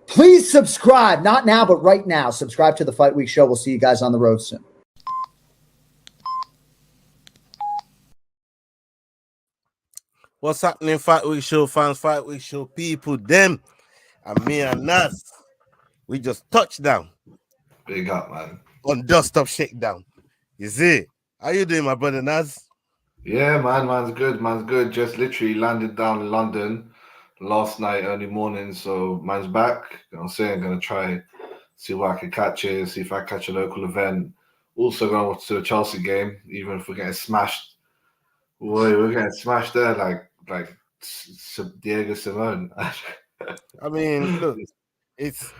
Please subscribe, not now, but right now. Subscribe to the Fight Week Show. We'll see you guys on the road soon. What's happening, Fight Week Show fans, Fight Week Show people, them, and me and Naz. We just touched down. Big up, man. On Dust Up Shakedown. You see? How you doing, my brother Naz? Yeah, man, man's good. Just literally landed down in London last night, early morning. So man's back. You know what I'm saying? I'm gonna try see what I can catch here, see if I catch a local event. Also going to a Chelsea game, even if we're getting smashed. Boy, we're getting smashed there like Diego Simone. I mean, look, it's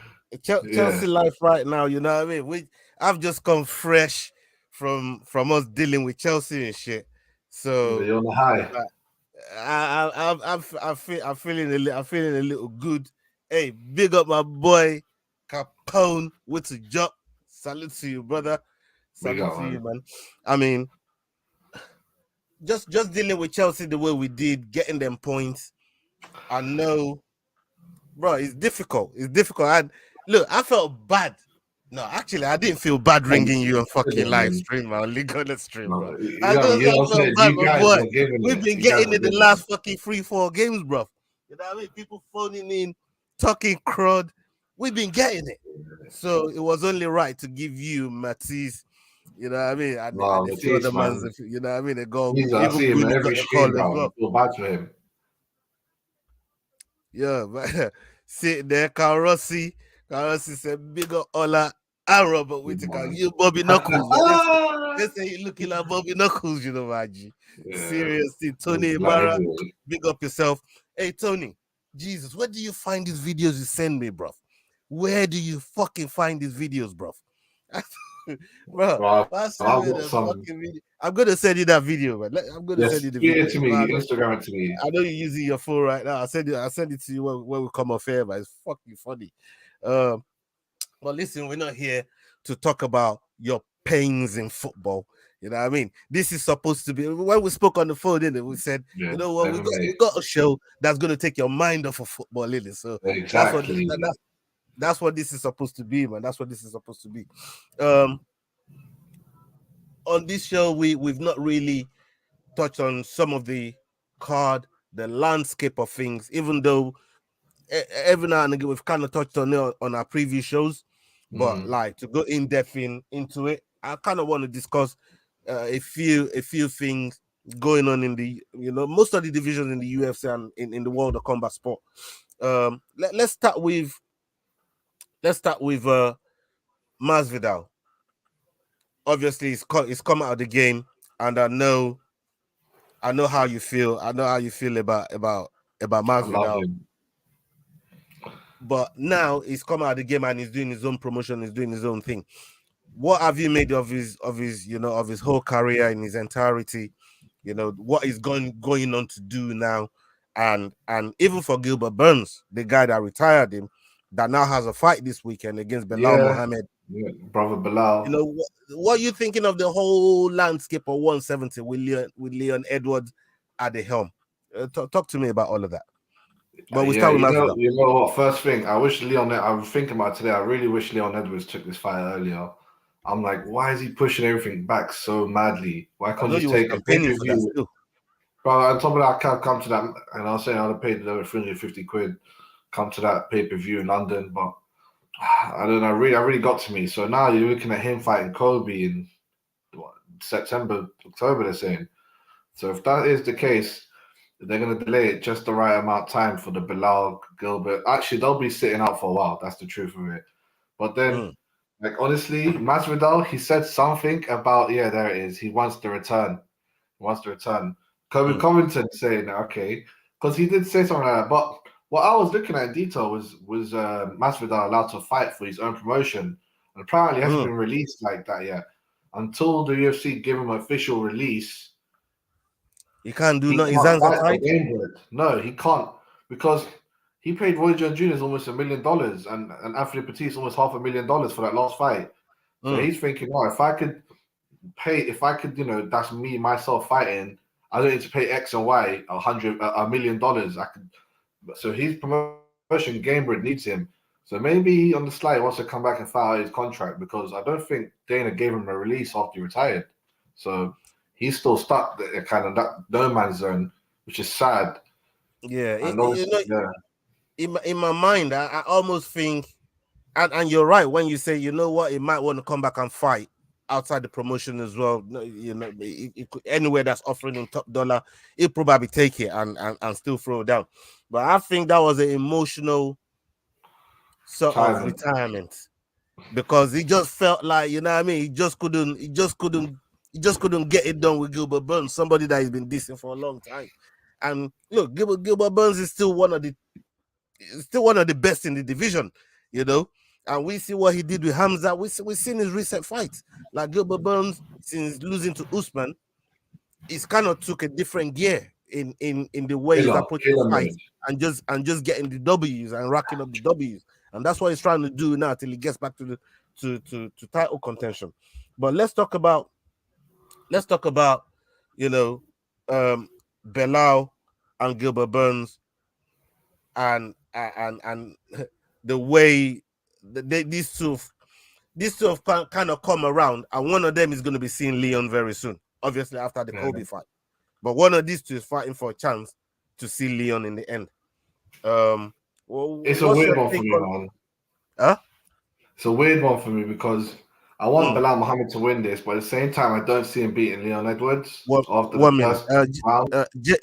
Chelsea life right now, you know what I mean? I've just come fresh from us dealing with Chelsea and shit. So you're on the high. I'm feeling a little good. Hey, big up my boy Capone with a job. Salute to you, brother. Salute to you, man. I mean, just dealing with Chelsea the way we did, getting them points. I know, bro, it's difficult. It's difficult. I felt bad. No, actually, I didn't feel bad ringing you on fucking live stream, man. Only on the stream, bro. I felt bad, my boy. We've been getting it the last fucking 3-4 games, bro. You know what I mean? People phoning in, talking crud. We've been getting it. So it was only right to give you Matisse. You know what I mean? And a few other mans, you know what I mean? They go, I see him in every stream, bro. I feel bad for him. Yeah, but sit there, Carl Rossi said, big up Ola and Robert Whittaker. You Bobby Knuckles. They say you looking like Bobby Knuckles, you know, Maji. Yeah. Seriously, Tony Ibarra, big up yourself. Hey, Tony, Jesus, where do you find these videos you send me, bro? Where do you fucking find these videos, bro? Bro, I'm gonna send you that video, man. I'm gonna send you the video. It to me, Instagram it to me. I know you're using your phone right now. I'll send it to you when we come off air, but it's fucking funny. But listen, we're not here to talk about your pains in football. You know what I mean? This is supposed to be when we spoke on the phone, didn't it? We said, you know what, we got a show that's gonna take your mind off of football, Lily. So exactly. That's what this is supposed to be, man. That's what this is supposed to be. On this show, we've not really touched on some of the card, the landscape of things, even though every now and again we've kind of touched on it on our previous shows. But like to go in depth into it, I kind of want to discuss a few things going on in the most of the divisions in the UFC and in the world of combat sport. Let's start with Masvidal. Obviously, it's come out of the game, and I know how you feel. I know how you feel about Masvidal. But now he's come out of the game and he's doing his own promotion. He's doing his own thing. What have you made of his whole career in his entirety? You know what he's going on to do now, and even for Gilbert Burns, the guy that retired him, that now has a fight this weekend against Belal Muhammad. Yeah, brother Belal. You know what are you thinking of the whole landscape of 170 with Leon Edwards at the helm? Talk to me about all of that. But we start with Masvidal. You know what? First thing, I was thinking about today. I really wish Leon Edwards took this fight earlier. I'm like, why is he pushing everything back so madly? Why can't he take a pay-per-view? But on top of that, I can't come to that, and I was saying I'd have paid another 350 quid, come to that pay-per-view in London, but I don't know. Really got to me. So now you're looking at him fighting Kobe in September, October. They're saying. So if that is the case, they're going to delay it just the right amount of time for the Belal Gilbert. Actually, they'll be sitting out for a while. That's the truth of it. But then, like honestly, Masvidal, he said something about there it is. He wants to return. Kobe Covington saying okay, because he did say something like that. But what I was looking at in detail was Masvidal allowed to fight for his own promotion, and apparently hasn't been released like that yet. Until the UFC give him an official release, he can't do nothing. His hands are tied. No, he can't, because he paid Roy Jones Jr. almost $1 million and Anthony Pettis almost $500,000 for that last fight. So he's thinking, if I could, that's me myself fighting. I don't need to pay X and Y $1 million. I could. So his promotion, Gamebred needs him. So maybe on the slide he wants to come back and file out his contract because I don't think Dana gave him a release after he retired. So he's still stuck in kind of that no man's zone, which is sad. Yeah, yeah. In my mind, I almost think, and you're right when you say, you know what, he might want to come back and fight outside the promotion as well. You know, anywhere that's offering him top dollar, he'll probably take it and still throw it down. But I think that was an emotional sort of retirement because he just felt like, you know what I mean, he just couldn't get it done with Gilbert Burns, somebody that has been decent for a long time. And look, Gilbert Burns is still one of the best in the division, you know. And we see what he did with Hamza. We've seen his recent fights. Like Gilbert Burns, since losing to Usman, he's kind of took a different gear in the way he's approaching fights and just getting the W's and racking up the W's. And that's what he's trying to do now till he gets back to the title contention. But let's talk about you know, Belal and Gilbert Burns and the way these two have kind of come around, and one of them is going to be seeing Leon very soon, obviously after the Kobe fight. But one of these two is fighting for a chance to see Leon in the end. It's a weird one for me, man. Huh? It's a weird one for me because I want Belal Muhammad to win this, but at the same time, I don't see him beating Leon Edwards after the first round.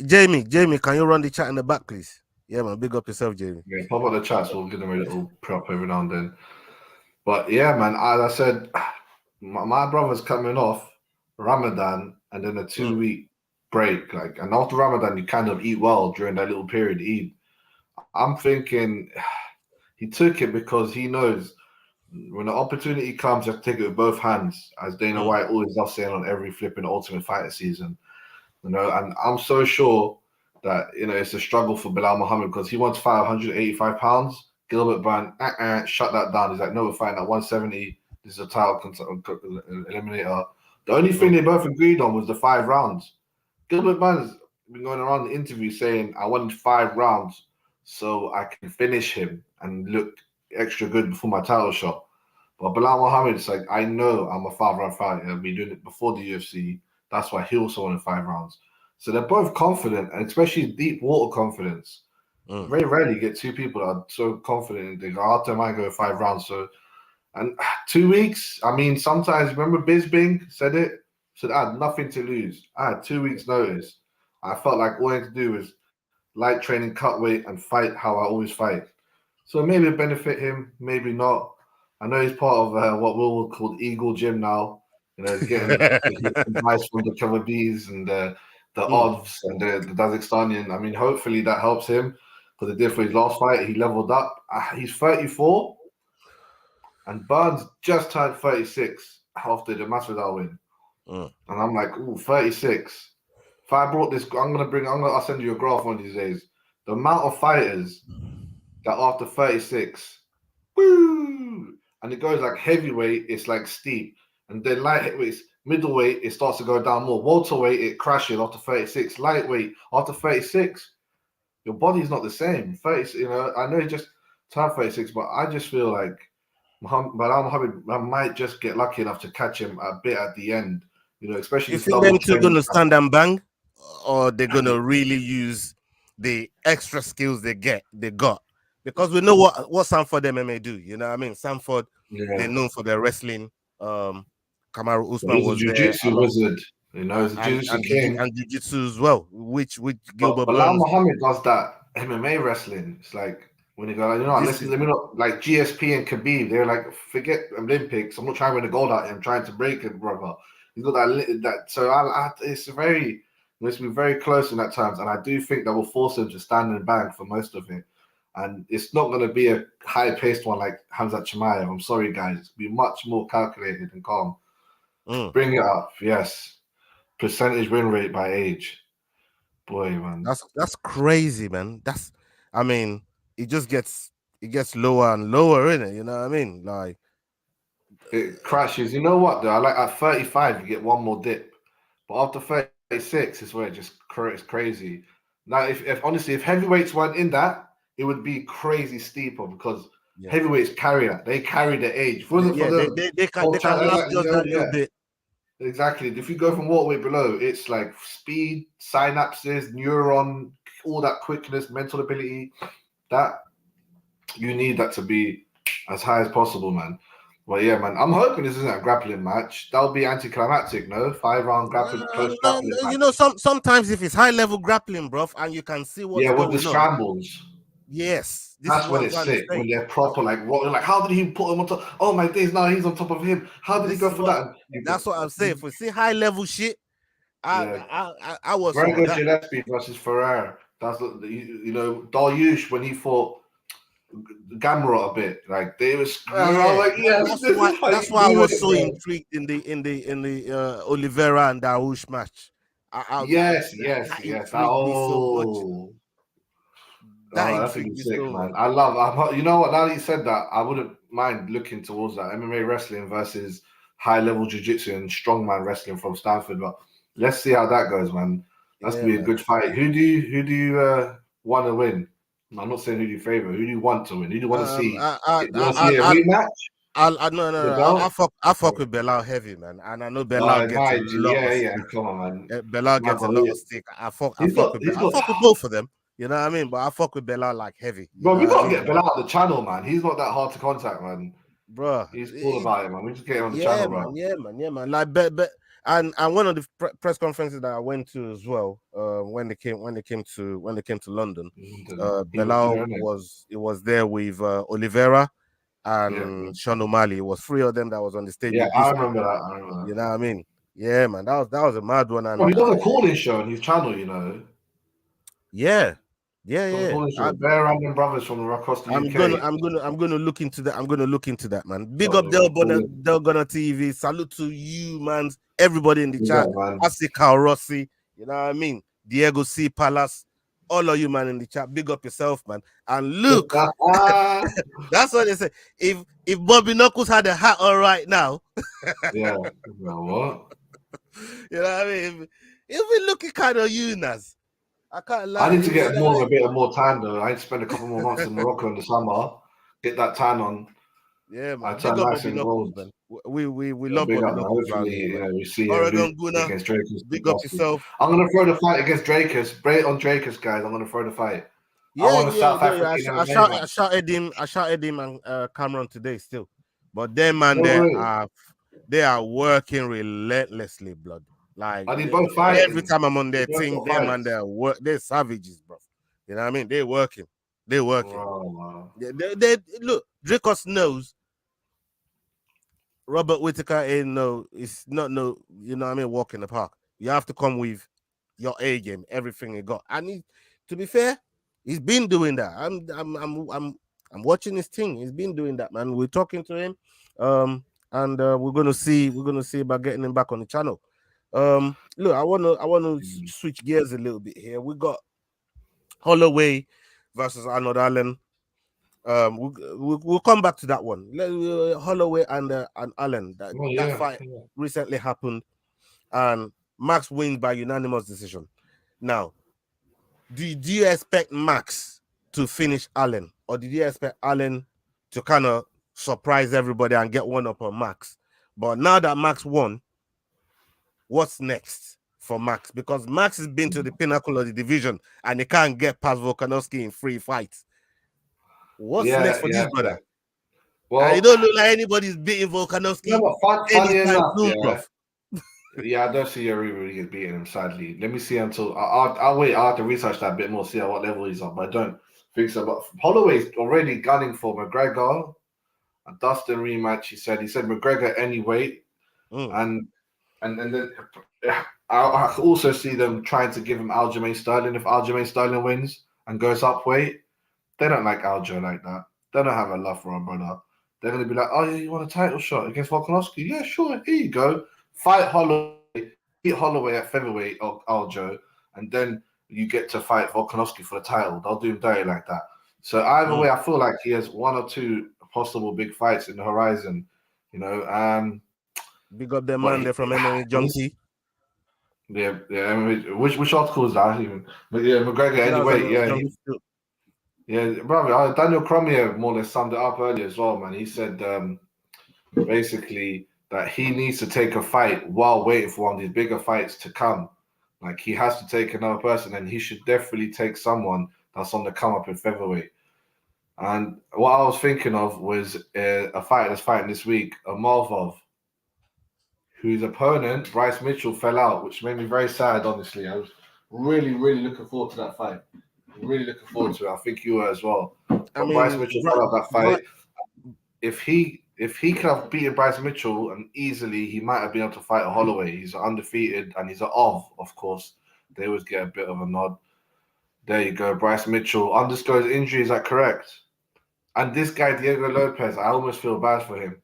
Jamie, can you run the chat in the back, please? Yeah, man, big up yourself, Jamie. Yeah, pop up the chat, so we'll give them a little prop every now and then. But yeah, man, as I said, my brother's coming off Ramadan and then a 2-week break. Like, and after Ramadan, you kind of eat well during that little period, Eid. I'm thinking he took it because he knows when the opportunity comes, you have to take it with both hands, as Dana White always loves saying on every flipping Ultimate Fighter season. You know, and I'm so sure that, you know, it's a struggle for Belal Muhammad because he wants to fight 185 pounds. Gilbert Burns, shut that down. He's like, no, we're fighting at 170. This is a title eliminator. The only thing they both agreed on was the 5 rounds. Gilbert Burns been going around the interview saying, I wanted 5 rounds so I can finish him and look extra good before my title shot. But Belal Muhammad's like, I know I'm a 5-round fighter. I've been doing it before the UFC. That's why he also wanted 5 rounds. So they're both confident, and especially deep water confidence. Very rarely get two people that are so confident. They go, I'll tell mine go 5 rounds. So, and 2 weeks, I mean, sometimes, remember Bisbing said it? Said, I had nothing to lose. I had 2 weeks notice. I felt like all I had to do was light training, cut weight, and fight how I always fight. So maybe it benefit him, maybe not. I know he's part of what we'll call Eagle Gym now. You know, he's getting advice from the Trevor Bees and the odds and the Dazakhstanian. I mean, hopefully that helps him because it did for his last fight. He leveled up. He's 34, and Burns just turned 36 after the Masvidal win. And I'm like, ooh, 36. If I brought this, I'll send you a graph one of these days. The amount of fighters that after 36, woo, and it goes like heavyweight, it's like steep. And then lightweight, middleweight, it starts to go down more. Welterweight, it crashes after 36. Lightweight, after 36, your body's not the same. 30, you know, I know he just turned 36, but I just feel like Belal Muhammad might just get lucky enough to catch him a bit at the end. You know, especially. You think them two gonna stand and bang, or they're gonna really use the extra skills they got? Because we know what Sanford MMA do. You know what I mean? Sanford, they're known for their wrestling. Kamaru Usman was a jiu-jitsu wizard. You know, he's a jiu-jitsu king. And jiu-jitsu as well, which Gilbert Burns. Belal Muhammad does that MMA wrestling. It's like when you go, you know, let me not like GSP and Khabib. They're like, forget Olympics. I'm not trying to win the gold out here. I'm trying to break it, brother. He's got that. So it's going to be very close in that times, and I do think that will force him to stand and bang for most of it. And it's not going to be a high-paced one like Hamzat Chimaev. I'm sorry, guys. It's be much more calculated and calm. Bring it up, yes. Percentage win rate by age. Boy, man. That's crazy, man. I mean, it gets lower and lower, innit? You know what I mean? Like it crashes. You know what, though? I like at 35, you get one more dip. But after 36 is where it's crazy. Now, if honestly, if heavyweights weren't in that, it would be crazy steeper because heavyweights carry that. They carry the age. If it wasn't for them, they can last just that little bit. Exactly. If you go from welterweight below, it's like speed, synapses, neuron, all that quickness, mental ability. That you need that to be as high as possible, man. Well, yeah, man. I'm hoping this isn't a grappling match. That'll be anticlimactic, no? 5-round grappling, close grappling match. You know, sometimes if it's high level grappling, bro, and you can see what's going on. With the scrambles. Yes, that's when it's sick. When they're proper, like how did he put him on top? Oh my days, now he's on top of him. How did he go for that? That's what I'm saying. If we see high level shit, I was very good. Gillespie versus Ferrer. That's Dariush when he fought Gamrot a bit, like they was. That's why I was so intrigued in the Oliveira and Dariush match. Yes. That's gonna be sick, man. You know what? Now that you said that, I wouldn't mind looking towards that MMA wrestling versus high level jiu-jitsu and strongman wrestling from Stanford. But let's see how that goes, man. That's gonna be a good fight. Who do you want to win? I'm not saying who do you favor. Who do you want to win? Who do you want to see? You want to see a rematch? I fuck with Belal heavy, man, and I know Belal gets a lot of stick. Come on, man. Belal gets a lot of stick. I fuck with both of them. You know what I mean? But I fuck with Belal like heavy. Bro, we gotta get Belal on the channel, man. He's not that hard to contact, man. Bro, he's cool about it, man. We just get him on the channel, bro. Yeah, man. Like, and one of the press conferences that I went to as well, when they came to London, Belal was there with Oliveira and Sean O'Malley. It was 3 of them that was on the stage. Yeah, I remember that. You know what I mean? Yeah, man. That was a mad one. And he does a calling show on his channel, you know. Yeah. Bare random brothers from across the UK. I'm gonna look into that. I'm gonna look into that, man. Big up Delgona TV. Salute to you, man. Everybody in the chat. I see Carl Rossi. You know what I mean? Diego C. Palace. All of you, man, in the chat. Big up yourself, man. And look, that's what they say. If Bobby Knuckles had a hat on right now, what? You know what I mean? It'll be looking kind of Nas. I can't lie. I need to get a bit more time though. I need to spend a couple more months in Morocco in the summer. Get that tan on. Yeah, man. I turn nice and gold. Man. We love Bobby Knuckles. We see Oregon Guna, against Dracus. Big up yourself. I'm gonna throw the fight against Dracus. Break on Dracus, guys. I'm gonna throw the fight. I shouted him and Cameron today still. But them, man, they are working relentlessly, blood. Like, are they both fighting? Every time I'm on their team, them and they're savages, bro. You know what I mean? They're working. Oh, wow. They look, Dracus knows Robert Whittaker it's not you know what I mean, walk in the park. You have to come with your A game, everything you got. And to be fair, he's been doing that. I'm watching his thing. He's been doing that, man. We're talking to him. And we're gonna see about getting him back on the channel. Look, I wanna switch gears a little bit here. We got Holloway versus Arnold Allen. We'll come back to that one. Holloway and Allen. That fight recently happened, and Max wins by unanimous decision. Now, do you expect Max to finish Allen, or did you expect Allen to kind of surprise everybody and get one up on Max? But now that Max won, what's next for Max? Because Max has been to the pinnacle of the division and he can't get past Volkanovski in 3 fights. What's next for this brother? Well, you don't look like anybody's beating Volkanovski. Funny enough, I don't see Yuri really beating him, sadly. Let me see until I'll wait. I'll have to research that a bit more, see at what level he's on, but I don't think so. But Holloway's already gunning for McGregor, a Dustin rematch. He said McGregor any weight, and then I also see them trying to give him Aljamain Sterling if Aljamain Sterling wins and goes up weight. They don't like Aljo like that. They don't have a love for him, brother. They're going to be like, oh, yeah, you want a title shot against Volkanovski? Yeah, sure. Here you go. Fight Holloway. Beat Holloway at featherweight of Aljo. And then you get to fight Volkanovski for the title. They'll do him dirty like that. So either way, I feel like he has 1 or 2 possible big fights in the horizon. You know, big up their man there from MMA Junkie. Yeah. Which article is that even? But yeah, McGregor anyway. Yeah, brother. Daniel Cormier more or less summed it up earlier as well, man. He said basically that he needs to take a fight while waiting for one of these bigger fights to come. Like he has to take another person, and he should definitely take someone that's on the come up in featherweight. And what I was thinking of was a fighter that's fighting this week, a Marvov, whose opponent, Bryce Mitchell, fell out, which made me very sad, honestly. I was really, really looking forward to that fight. Really looking forward to it. I think you were as well. But Bryce Mitchell fell out that fight. If he could have beaten Bryce Mitchell and easily, he might have been able to fight a Holloway. He's undefeated and he's an of course. They always get a bit of a nod. There you go, Bryce Mitchell. Undisclosed injury, is that correct? And this guy, Diego Lopez, I almost feel bad for him.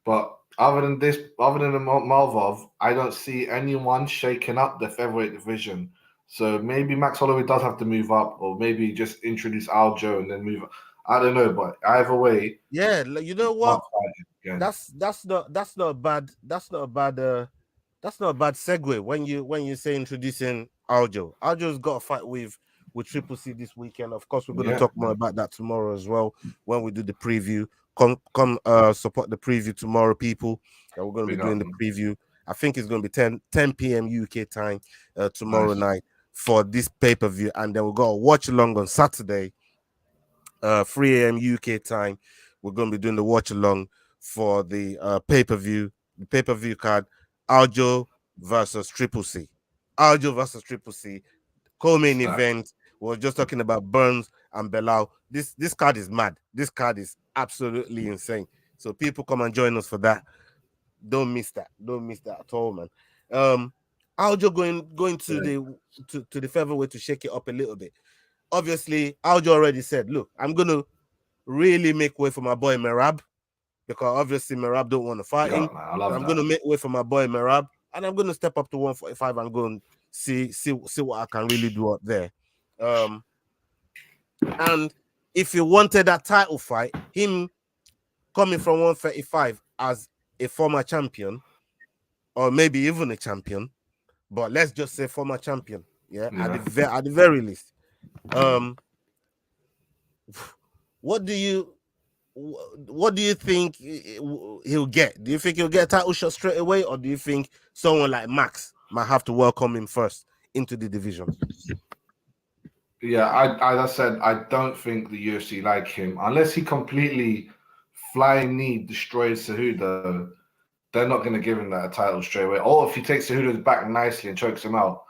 But other than the Malvov, I don't see anyone shaking up the featherweight division. So maybe Max Holloway does have to move up, or maybe just introduce Aljo and then move up. I don't know, but either way, yeah, you know what? That's not a bad segue when you say introducing Aljo. Aljo's got a fight with Triple C this weekend. Of course, we're going to talk more about that tomorrow as well when we do the preview. Come support the preview tomorrow, people. We're going to be doing the preview. I think it's going to be 10 p.m. UK time tomorrow night for this pay-per-view, and then we'll go watch along on Saturday, 3 a.m. UK time. We're going to be doing the watch along for the pay-per-view card, Aljo versus Triple C. Aljo versus Triple C. Co-main event. We're just talking about Burns and Belal. This card is mad. This card is absolutely insane. So people come and join us for that. Don't miss that. Don't miss that at all, man. Aljo going to the featherweight to shake it up a little bit. Obviously, Aljo already said, look, I'm going to really make way for my boy Merab, because obviously Merab don't want to fight him. I'm going to make way for my boy Merab, and I'm going to step up to 145 and go and see what I can really do up there. And if you wanted that title fight, him coming from 135 as a former champion, or maybe even a champion, but let's just say former champion, at the very least. What do you think he'll get? Do you think he'll get a title shot straight away, or do you think someone like Max might have to welcome him first into the division? Yeah, as I said, I don't think the UFC like him unless he completely flying knee destroys Cejudo. They're not going to give him that title straight away. Or if he takes Cejudo's back nicely and chokes him out,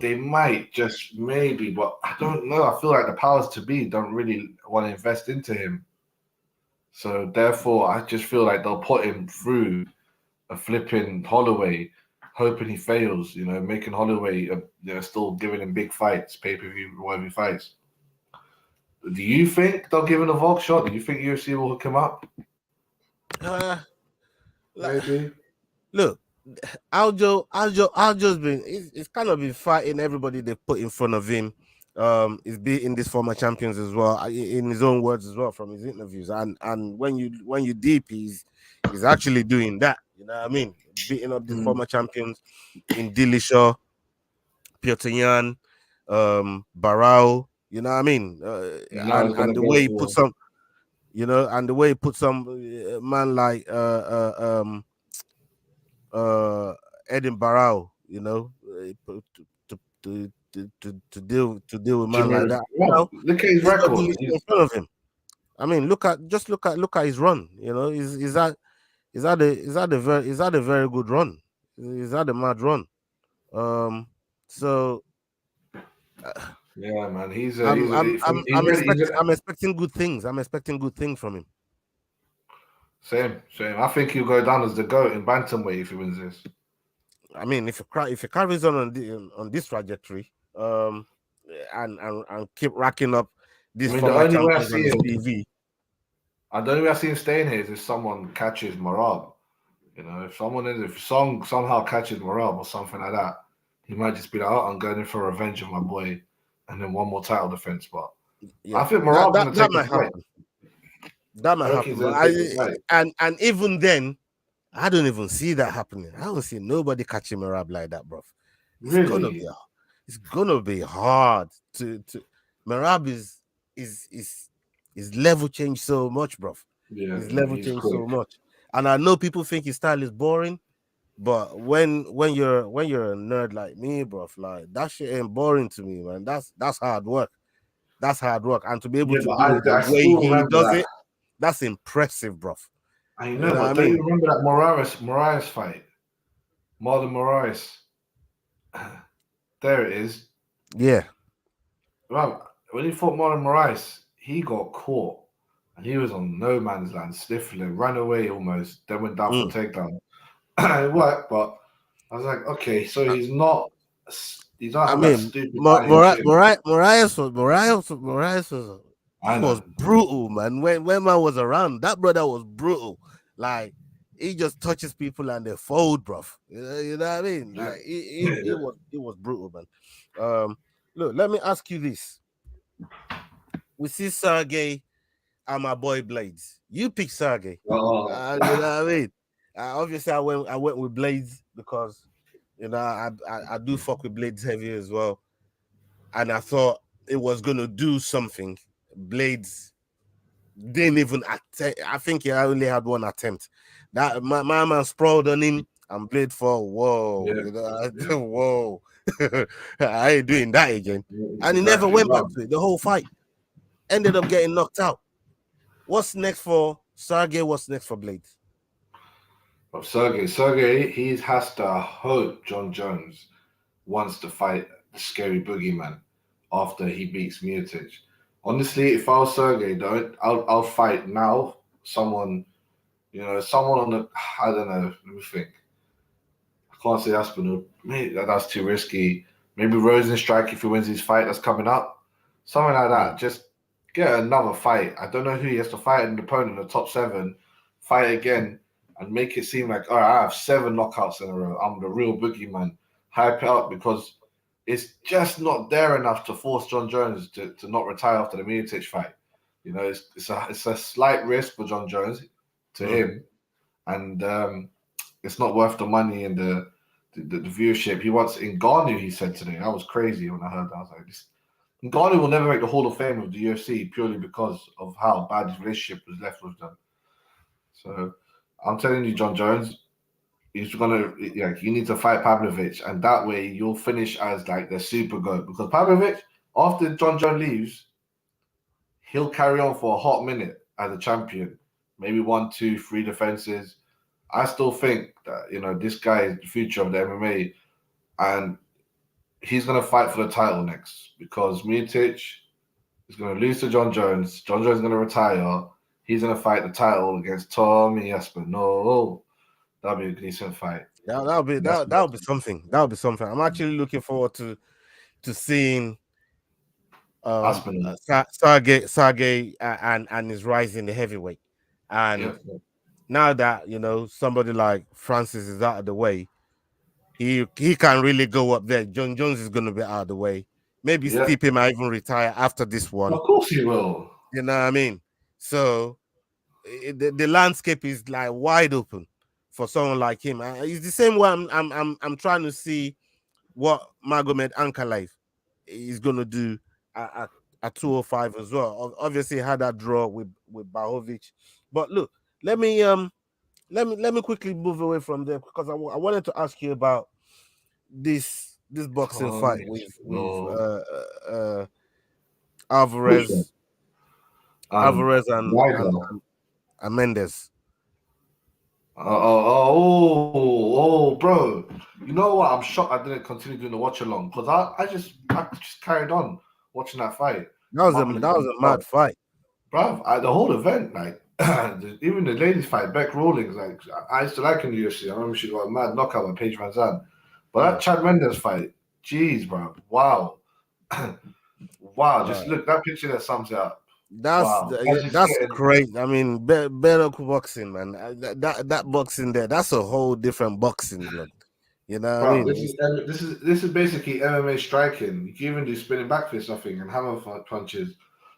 they might just maybe, but I don't know. I feel like the powers to be don't really want to invest into him. So therefore, I just feel like they'll put him through a flipping Holloway, hoping he fails, making Holloway, still giving him big fights, pay-per-view, whatever he fights. Do you think they'll give him a Volk shot? Do you think UFC will hook him up? Maybe. Look, Aljo's been, it's kind of been fighting everybody they put in front of him. He's beating these former champions as well, in his own words as well from his interviews. And when you deep, he's actually doing that. You know what I mean? Beating up the former champions in Dillashaw, Piotr Yan, Barao. You know what I mean? And the way he puts some, and the way he puts some man like Edin Barao, to deal with man like that. Look at his record in front of him. I mean, look at his run. Is that a very good run? Is that a mad run? So yeah, man, I'm expecting good things. I'm expecting good things from him. Same. I think he'll go down as the GOAT in bantamweight if he wins this. I mean, if he carries on this trajectory, and keep racking up this former champions on his TV. And the only way I see him staying here is if someone catches Marab. If Song somehow catches Marab or something like that, he might just be like, "Oh, I'm going in for revenge of my boy," and then one more title defense. But I think Marab's going to take the fight. That might happen. And even then, I don't even see that happening. I don't see nobody catching Merab like that, bro. It's gonna be hard to Merab is level changed so much, bro. Yeah, His level he's changed quick. so much. And I know people think his style is boring, but when you're a nerd like me, bro, like that shit ain't boring to me, man. That's hard work. That's hard work. And to be able to do it the I way still he remember does that. it, that's impressive, bro. I You know, know what I but don't you mean? remember that Moraes fight? Marlon Moraes. There it is. Yeah. Well, when he fought Marlon Moraes, he got caught. And he was on no man's land, sniffling, ran away almost, then went down for a takedown. It worked, but I was like, okay, so he don't I have that mean, stupid body in the gym. Mariah was he I was know. brutal, man. When man was around, that brother was brutal. Like he just touches people and they fold, bro. You know what I mean? Yeah. Like he was brutal, man. Look, let me ask you this: we see Sergey and my boy Blades. You pick Sergey. Oh. You know what I mean? Obviously, I went with Blades because you know I do fuck with Blades heavy as well, and I thought it was gonna do something. Blades didn't even attempt. I think he only had one attempt. That my man sprawled on him and Blade for whoa, Yeah. you know, whoa. I ain't doing that again. And he never Exactly. went back to it. The whole fight ended up getting knocked out. What's next for Sergey? What's next for Blade? But Sergey, he has to hope John Jones wants to fight the scary boogeyman after he beats Miocic. Honestly, if I was Sergey, though, I'll fight now. Someone, someone on the, I don't know. Let me think. I can't say Aspinall. Maybe that's too risky. Maybe Rosenstrike if he wins his fight that's coming up. Something like that. Just get another fight. I don't know who he has to fight an opponent in the top 7. Fight again and make it seem like, all right, I have 7 knockouts in a row. I'm the real boogeyman. Hype it up because it's just not there enough to force John Jones to not retire after the Miocic fight. You know, it's a slight risk for John Jones to him, and it's not worth the money and the viewership. He wants Ngannou, he said today. That was crazy when I heard that. I was like, Ngannou will never make the Hall of Fame of the UFC purely because of how bad his relationship was left with them. So I'm telling you, John Jones, you need to fight Pavlovich, and that way you'll finish as like the super GOAT. Because Pavlovich, after John Jones leaves, he'll carry on for a hot minute as a champion. Maybe 1, 2, 3 defenses. I still think that this guy is the future of the MMA, and he's gonna fight for the title next because Miocic is gonna lose to John Jones. John Jones is gonna retire. He's gonna fight the title against Tommy Esper. No, that'll be a decent fight. That'll be something. That'll be something. I'm actually looking forward to seeing Sergey and his rise in the heavyweight. And now that somebody like Francis is out of the way, he can really go up there. John Jones is going to be out of the way. Maybe Stipe might even retire after this one. Of course he will. You know what I mean? So the landscape is like wide open for someone like him. It's the same way I'm trying to see what Magomed Ankalaev is going to do at 205 as well. Obviously, had that draw with Bahovic, but look, let me quickly move away from there because I wanted to ask you about this boxing fight with Alvarez and Mendes. Bro! You know what? I'm shocked I didn't continue doing the watch along because I just carried on watching that fight. That was a mad fight, bro. The whole event, like even the ladies fight, Beck Rawlings, like I used to like in the UFC. I remember she got a mad knockout with Paige Van Zandt. But that Chad Mendes fight, jeez, bro, wow, wow. Just look, that picture that sums it up. That's great. I mean, better boxing, man. That boxing there, that's a whole different boxing, look. You know what I mean? This is basically MMA striking. You can even do spinning back fists, I think, and hammer punches.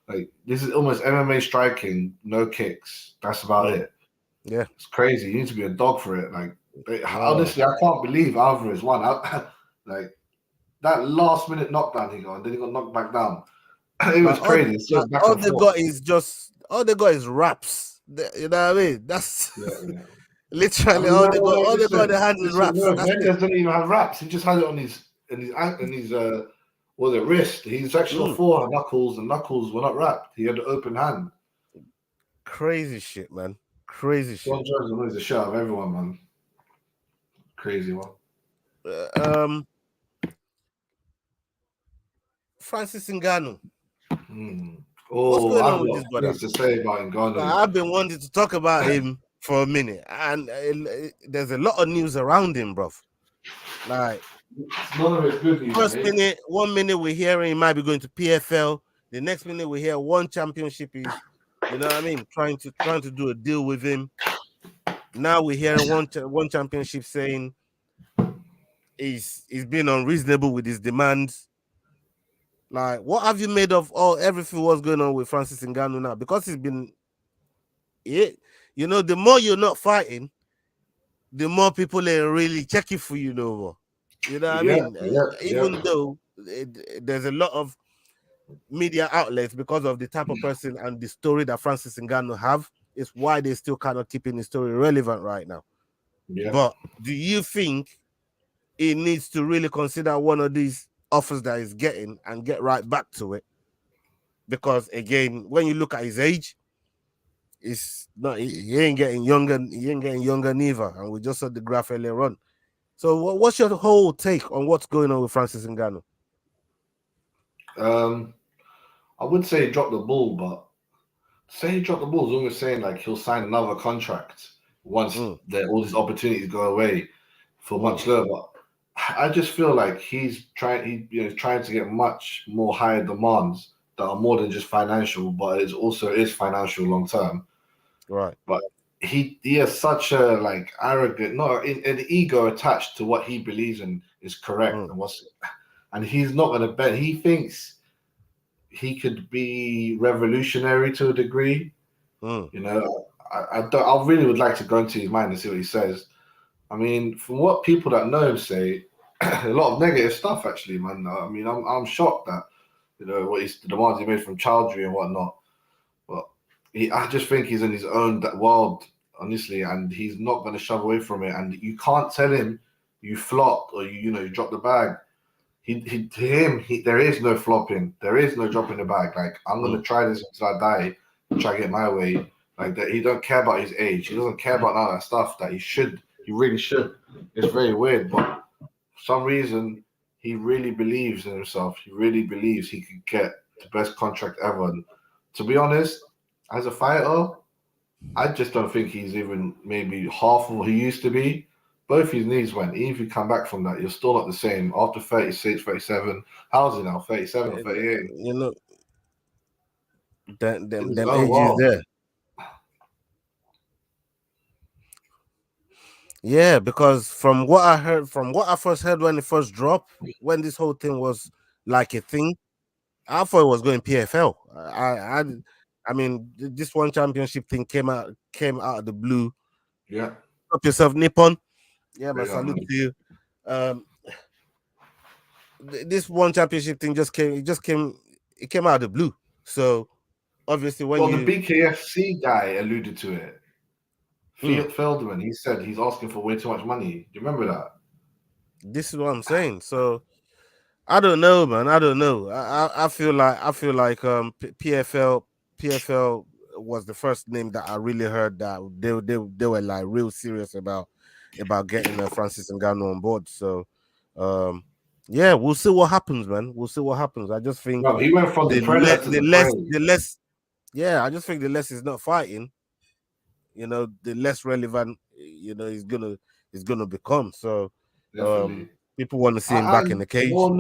Like this is almost MMA striking, no kicks. That's about it. Yeah, it's crazy. You need to be a dog for it. Like honestly, I can't believe Alvarez won. Like that last minute knockdown he got, and then he got knocked back down. It was crazy. All they got is raps. You know what I mean? That's literally all they got. All they got in their hands is raps. No, Mendes doesn't even have raps. He just has it on his wrist. His actual four knuckles and knuckles were not wrapped. He had an open hand. Crazy shit, man. Crazy shit. John Jones annoys the shit out of everyone, man. Crazy one. Francis Ngannou. What's going on with this brother? To say about Ngannou. I've been wanting to talk about him for a minute, and there's a lot of news around him, bro. Like, none of it's good news. One minute we're hearing he might be going to PFL. The next minute we hear one championship is, you know what I mean, trying to do a deal with him. Now we're hearing one championship saying he's being unreasonable with his demands. Like, what have you made of everything what's going on with Francis Ngannou now? Because he's been, the more you're not fighting, the more people are really checking for you no more. You know what I mean? Even though there's a lot of media outlets because of the type of person and the story that Francis Ngannou have, is why they still kind of keeping the story relevant right now. Yeah. But do you think he needs to really consider one of these offers that he's getting and get right back to it? Because again, when you look at his age, it's not he ain't getting younger. He ain't getting younger neither. And we just saw the graph earlier on. So what's your whole take on what's going on with Francis Ngannou? I would say drop the ball, but say he dropped the ball is almost saying like he'll sign another contract once all these opportunities go away for much lower. But I just feel like he's trying to get much more higher demands that are more than just financial, but it also is financial long term. Right. But he has such a arrogant, an ego attached to what he believes in is correct and he's not going to bet. He thinks he could be revolutionary to a degree. You know, I really would like to go into his mind and see what he says. I mean, from what people that know him say, a lot of negative stuff actually, man. I mean, I'm shocked that the demands he made from Chowdhury and whatnot. But I just think he's in his own world, honestly, and he's not going to shove away from it. And you can't tell him you flopped or you drop the bag. There is no flopping. There is no dropping the bag. Like, I'm going to try this until I die and try to get my way. Like that, he don't care about his age. He doesn't care about none of that stuff that he should. He really should. It's very weird, but for some reason, he really believes in himself. He really believes he could get the best contract ever. And to be honest, as a fighter, I just don't think he's even maybe half of what he used to be. Both his knees went. Even if you come back from that, you're still not the same. After 36, 37, how's he now? 37 or 38? You know, them ages there. Yeah, because from what I first heard when it first dropped, when this whole thing was like a thing, I thought it was going PFL. I mean, this one championship thing came out of the blue. Yeah. Up yourself, Nippon. Yeah, man, salute to you. This one championship thing it came out of the blue. So obviously the BKFC guy alluded to it. Feldman, he said he's asking for way too much money. Do you remember that? This is what I'm saying. So I don't know, man. I don't know. I feel like PFL was the first name that I really heard that they were like real serious about getting Francis Ngannou on board. So yeah, we'll see what happens, man. We'll see what happens. I just think he went from the less. Yeah, I just think the less he's not fighting, the less relevant, he's gonna become. So people want to see him back in the cage. No one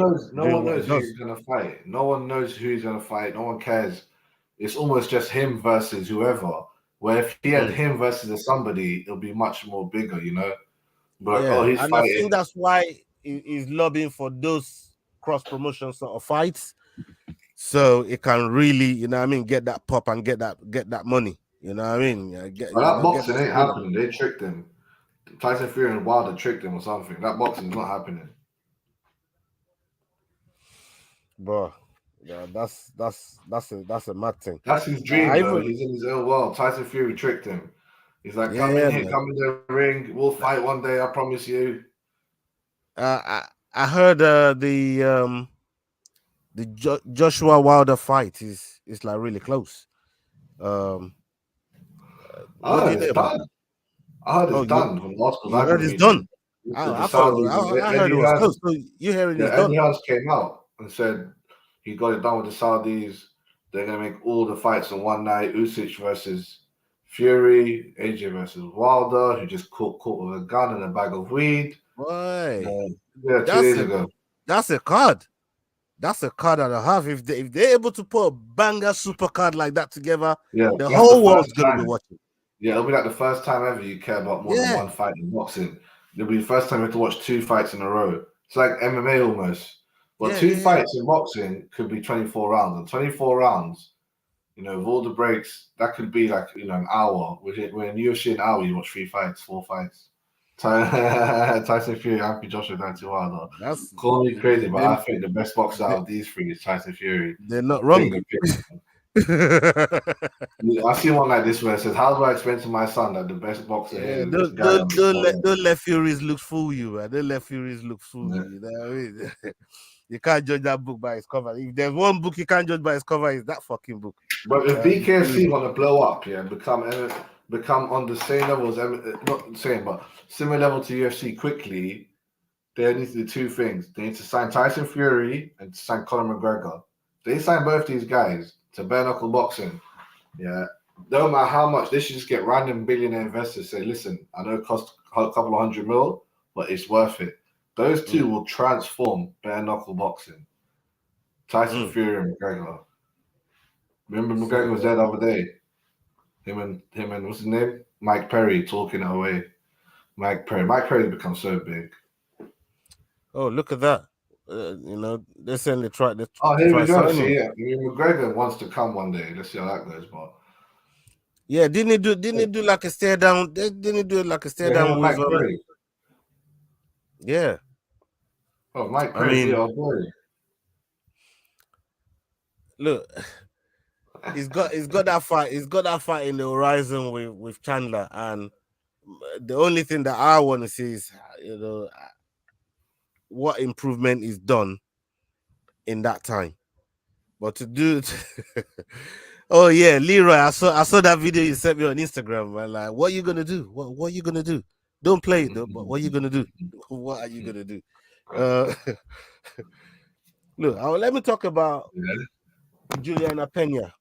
knows who he's gonna fight. No one knows who he's gonna fight. No one cares. It's almost just him versus whoever. Where if he had him versus somebody, it'll be much more bigger, But he's fighting. I think that's why he's lobbying for those cross promotion sort of fights, so it can really, get that pop and get that money. You know what I mean? That boxing ain't happening. They tricked him. Tyson Fury and Wilder tricked him or something. That boxing is not happening. Bro, Yeah, that's a mad thing. That's his dream, though. He's in his own world. Tyson Fury tricked him. He's like, come in here, come in the ring. We'll fight one day. I promise you. I heard the Joshua Wilder fight is like really close. What do you think about that? I heard it's done from the articles I've heard been it's done. I heard it was close. So you hearing it's done? Eddie Hearns came out and said he got it done with the Saudis. They're gonna make all the fights in one night. Usyk versus Fury, AJ versus Wilder, who just caught with a gun and a bag of weed. Why? Yeah, 2 days ago. That's a card. That's a card and a half. If they're able to put a banger super card like that together, the whole world's gonna be watching. Yeah, it'll be like the first time ever you care about more than one fight in boxing. It'll be the first time you have to watch 2 fights in a row. It's like MMA almost. But 2 fights in boxing could be 24 rounds. And 24 rounds, with all the breaks, that could be like, an hour. When in UFC an hour, you watch 3 fights, 4 fights. Tyson Fury, Anthony Joshua, Deontay Wilder. That's call me crazy, but I think the best boxer out of these 3 is Tyson Fury. They're not wrong. I see one like this where it says, "How do I explain to my son that the best boxer here?" Don't let Fury's looks fool you, man. Don't let Fury's looks fool you. You know what I mean? You can't judge that book by its cover. If there's one book you can't judge by its cover, it's that fucking book. But if BKFC want to blow up, become on the same level as not the same, but similar level to UFC quickly, they need to do 2 things. They need to sign Tyson Fury and sign Conor McGregor. They sign both these guys to bare knuckle boxing. Yeah, no matter how much, they should just get random billionaire investors say, listen, I know it costs a couple of $100 million, but it's worth it. Those 2 will transform bare knuckle boxing. Tyson Fury and McGregor. Remember McGregor was there the other day. Him and what's his name? Mike Perry talking it away. Mike Perry become so big. Oh, look at that. They certainly tried. Here we go. See, McGregor wants to come one day. Let's see how that goes. But didn't he do like a stare down? Didn't he do like a stare down with Mike Perry? Yeah. Oh, Mike Perry, boy. Look, he's got that fight. He's got that fight in the horizon with Chandler, and the only thing that I want to see is what improvement is done in that time. But to do it, oh yeah, Leroy, I saw that video you sent me on Instagram, man. Like, what are you gonna do? What are you gonna do? Don't play it though, but what are you gonna do? What are you gonna do? Look, let me talk about Juliana Pena.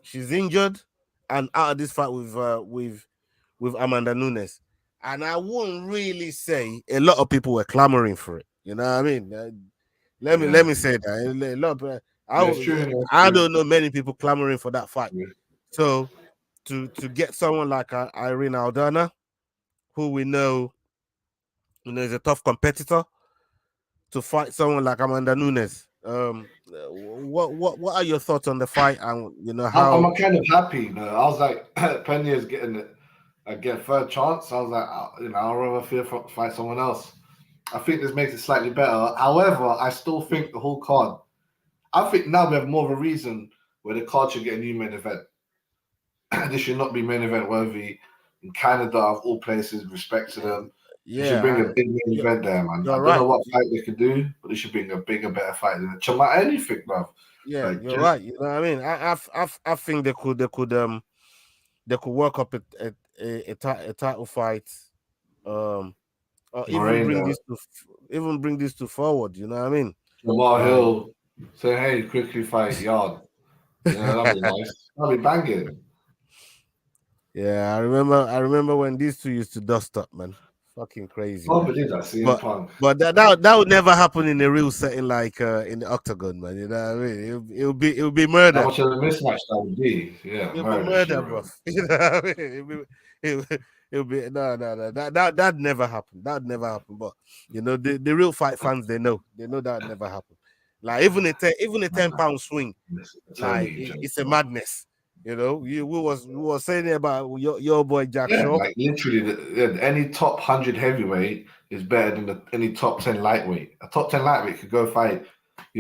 She's injured and out of this fight with Amanda Nunes. And I wouldn't really say a lot of people were clamoring for it. You know what I mean? Let me say that. A lot of, I don't know many people clamoring for that fight. Yeah. So to get someone like Irene Aldana, who we know is a tough competitor, to fight someone like Amanda Nunes. What are your thoughts on the fight? And how I'm kind of happy. I was like, Pena is getting it. I get 3rd chance. I was like, I'd rather fight someone else. I think this makes it slightly better. However, I still think the whole card. I think now we have more of a reason where the card should get a new main event. This should not be main event worthy. In Canada, of all places, respect to them. Yeah, they should bring a big main event there, man. I don't know what fight they could do, but they should bring a bigger, better fight than anything, bruv. Yeah, you're right. You know what I mean? I think they could work up a title fight, or even bring this to forward. You know what I mean? Lamar Hill say, "Hey, quickly fight Yard." That'd be nice. That'd be banging. Yeah, I remember when these 2 used to dust up, man. Fucking crazy. Oh, but CM Punk. But that would never happen in a real setting like in the octagon, man. You know what I mean? It would be murder. How much of a mismatch that would be? Yeah, it would be murder, bro. You know what I mean? It would be no. That never happened. That never happened. But the real fight fans, they know that never happened. Like even a 10-pound swing, like it's a madness. We was saying about your boy Jack Shaw. Like literally, any top 100 heavyweight is better than any top 10 lightweight. A top 10 lightweight could go fight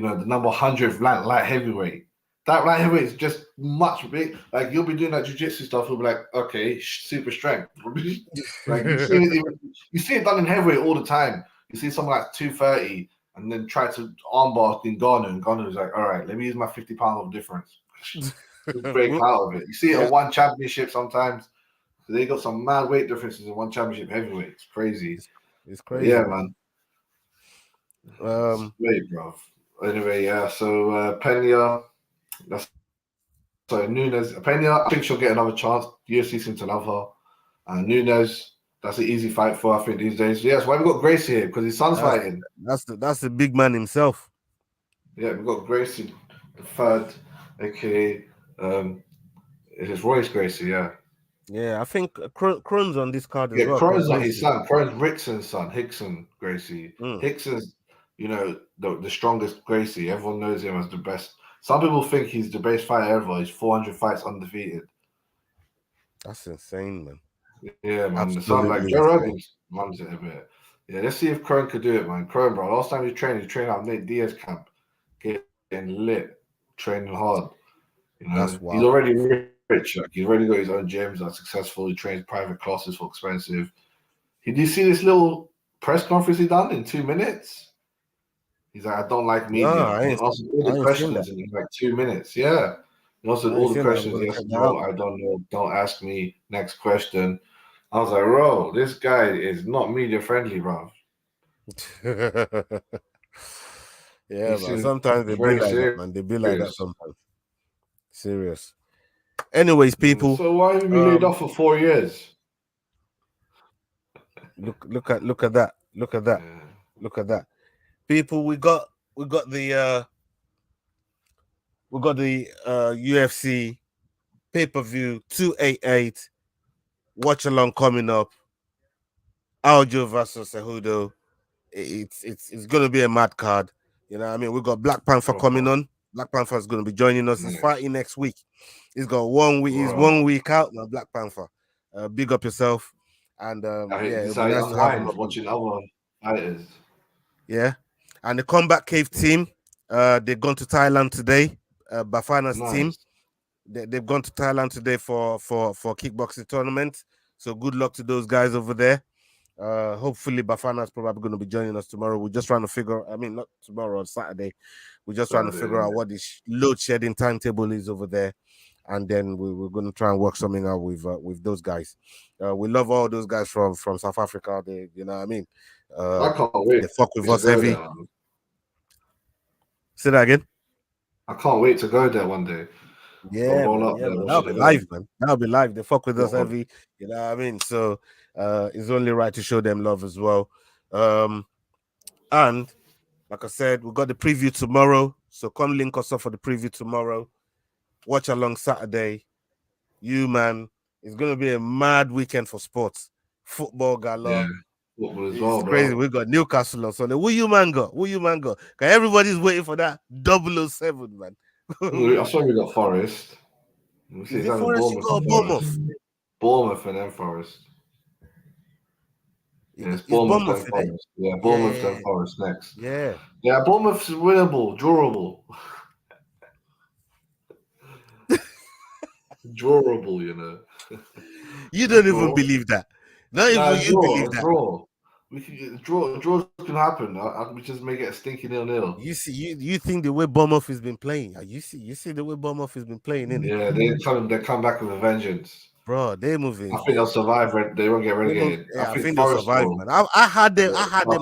the number 100th light heavyweight. That light heavyweight is just much big. Like you'll be doing that jiu-jitsu stuff, you'll be like, okay, super strength. Like you see it done in heavyweight all the time. You see someone like 230 and then try to armbar Ngannou, and Ngannou's like, all right, let me use my 50 pound of difference. Just break out of it. You see it at one championship sometimes. They got some mad weight differences in one championship heavyweight. It's crazy. It's crazy. Yeah, man. It's great, bro. Anyway, yeah. So Pena, Nunes. Pena, I think she'll get another chance. UFC seems to love her. And Nunes, that's an easy fight for, I think, these days. Yes, why we got Gracie here? Because his son's fighting. That's the big man himself. Yeah, we've got Gracie the third, aka it is Royce Gracie, yeah. Yeah, I think Krohn's on this card as well. Krohn's not his son. Krohn's Rickson's son, Hickson Gracie. Hickson's, the strongest Gracie. Everyone knows him as the best. Some people think he's the best fighter ever. He's 400 fights undefeated. That's insane, man. Yeah, man. It sounds like Joe Rogan runs it a bit. Yeah, let's see if Krohn could do it, man. Krohn, bro. Last time he trained out Nate Diaz camp, getting lit, training hard. That's wild. He's already rich. Like, he's already got his own gyms that's successful. He trains private classes for expensive. Did you see this little press conference he done in 2 minutes? He's like, I don't like media. He answered all the questions in like 2 minutes. Yeah. He answered all the questions. Yes, no, I don't know. Don't ask me. Next question. I was like, bro, this guy is not media friendly, bro. Yeah, but sometimes they be like that, man. They be like that sometimes. Serious. Anyways, people. So why have you been laid off for 4 years? Look at that. Look at that. Yeah. Look at that. People, we got the UFC pay-per-view 288 watch along coming up. Aljo versus Cejudo. It's gonna be a mad card. You know what I mean? We got Black Panther coming on. Black Panther is gonna be joining us. He's fighting next week. He's got 1 week. He's 1 week out now. Black Panther. Big up yourself. And it's nice to have him watching other fighters. Yeah. And the Combat Cave team, they've gone to Thailand today. Bafana's team. They've gone to Thailand today for kickboxing tournament. So good luck to those guys over there. Hopefully Bafana's probably going to be joining us tomorrow. We're just trying to not tomorrow, on Saturday. We're just trying to figure out what the load shedding timetable is over there. And then we're going to try and work something out with those guys. We love all those guys from South Africa. They, you know what I mean? I can't wait. They fuck with us heavy. Say that again. I can't wait to go there one day. Yeah, man, that'll be live, man. That'll be live. They fuck with us heavy. You know what I mean? So it's only right to show them love as well. And like I said, we got the preview tomorrow. So come link us up for the preview tomorrow. Watch along Saturday. Man, it's gonna be a mad weekend for sports. Football galore. Yeah. It's crazy. We got Newcastle on Sunday. Who you man got? Cause everybody's waiting for that 007, man. I saw we got Forest. Is it Forest? You got Bournemouth. Bournemouth and then Forest. Yeah, it's Bournemouth and Forest. Yeah, Bournemouth and Forest next. Yeah. Yeah, Bournemouth's winnable, drawable. Drawable, you know. You don't even believe that. Not even you believe that. Draw. We can get draws can happen. We just make it a stinky 0-0. You see, you think the way Bournemouth has been playing? You see the way Bournemouth has been playing, innit? Yeah, they come back with a vengeance, bro. They're moving. I think they'll survive. They won't get relegated. I think they'll survive, man. I had them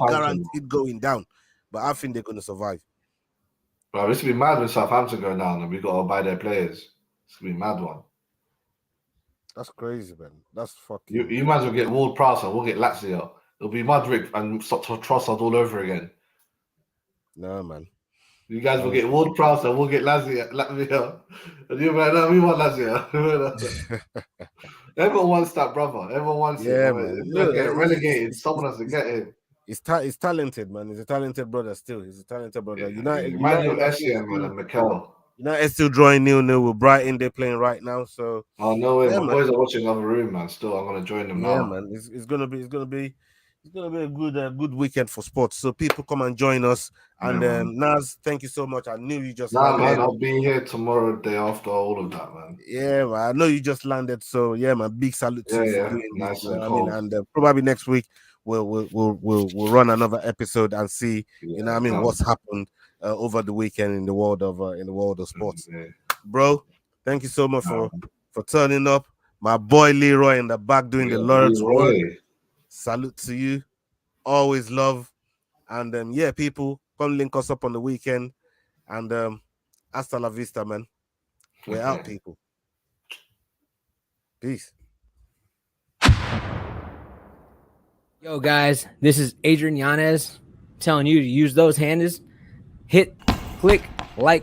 guaranteed going down, but I think they're gonna survive. Bro, this will be mad when Southampton go down and we got to buy their players. It's gonna be a mad one. That's crazy, man. That's fucking. You might as well get Ward Prowse and we'll get Lazio. It'll be Mudrick and Trossard all over again. No, man. You guys will get Ward Prowse and we'll get Lazio. And you're like, no, we want Lazio. Everyone wants that, brother. Everyone wants it. Man. Look, get relegated. Someone has to get him. He's talented, man. He's a talented brother still. He's a talented brother. Yeah, Emmanuel Essien, man, and Mikel. United still drawing 0-0 with Brighton. They're playing right now, so. Oh no way! My boys are watching another room, man. Still, I'm gonna join them now. Yeah, man. It's gonna be It's gonna be a good weekend for sports. So people come and join us. And Naz, thank you so much. I knew you just landed. Man, I'll be here tomorrow, day after, all of that, man. Yeah, man, I know you just landed. So yeah, man, big salute to you for doing nice this. and I mean, and probably next week we'll run another episode and see, what's happened over the weekend in the world of sports. Bro, thank you so much for turning up. My boy Leroy in the back doing the Lord's work. Salute to you. Always love. And people, come link us up on the weekend. And hasta la vista, man. We're out, people. Peace. Yo, guys, this is Adrian Yanez telling you to use those handles. Hit, click,